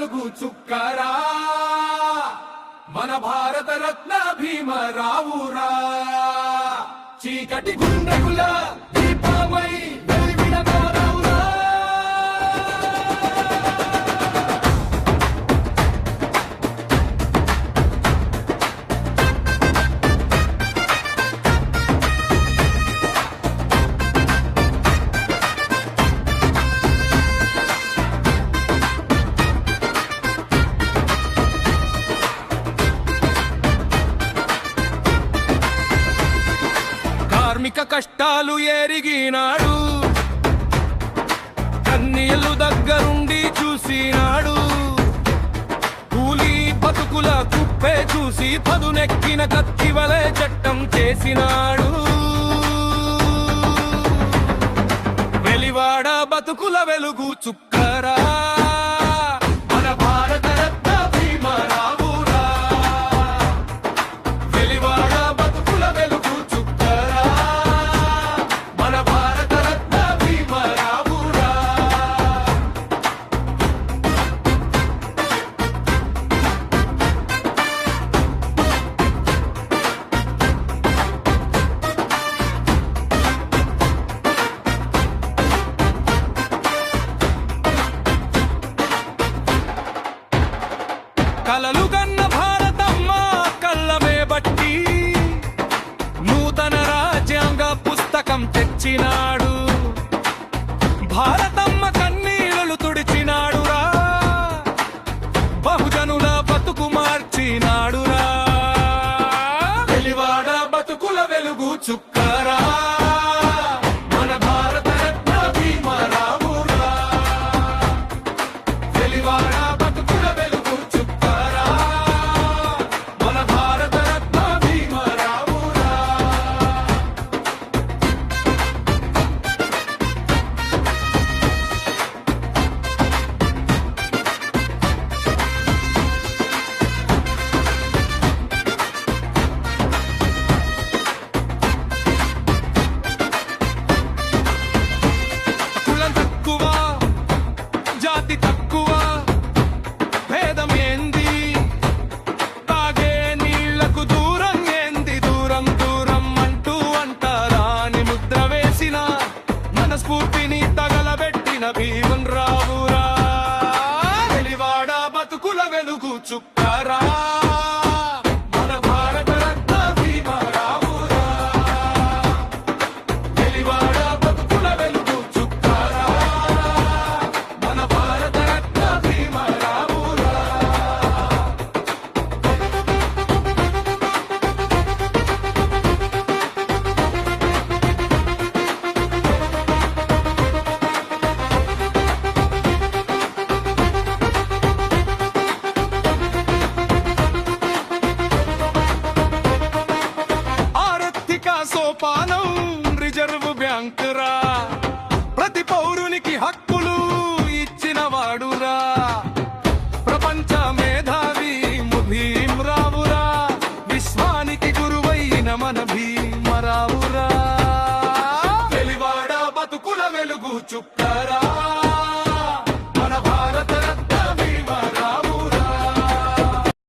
వెలుగు చుక్కరా మన భారత రత్న భీమరావురా చీకటి గుండెకుల దీపమై వెలిగినవారవురా కార్మిక కష్టాలు ఎరిగినాడు కన్నీళ్లు దగ్గరుండి చూసినాడు కూలీ బతుకుల కుప్పే చూసి పదునెక్కిన కత్తివలే చట్టం చేసినాడు వెలివాడ బతుకుల వెలుగు చుక్కరా మన భారత రత్న భీమరావురా వెలివాడ బతుకుల వెలుగు చుక్కరా మన భారత రత్న భీమరావురా కలలు కన్న భారతమ్మ కళ్ళమే బట్టి నూతన రాజ్యాంగ పుస్తకం తెచ్చినాడు భారతమ్మ కన్నీళ్లు తుడిచినాడురా బహుజనుల బతుకు మార్చినాడురా వెలివాడ బతుకుల వెలుగు చుక్కరా మన భారత రత్న భీమరావురా వెలివాడ బతుకుల వెలుగు చుక్కరా మన భారత రత్న భీమరావురా కులం తక్కువ జాతి తక్కువ భేదం ఏంది తాగే నీళ్లకు దూరం ఏంది దూరం దూరం అంటూ అంటారాని ముద్ర వేసిన మన స్ఫూర్తిని తగలబెట్టిన భీమన్ రావురా వెలివాడ బతుకుల వెలుగు చుక్కరా మన భారత రత్న భీమరావురా వెలివాడ బతుకుల వెలుగు చుక్కరా మన భారత రత్న భీమరావురా ఆర్థిక సోపానం రిజర్వ్ బ్యాంకురా ప్రతి పౌరునికి హక్కులు ఇచ్చిన వాడురా ప్రపంచ మేధావి భీమరావురా విశ్వానికి గురువైన మన భీమ్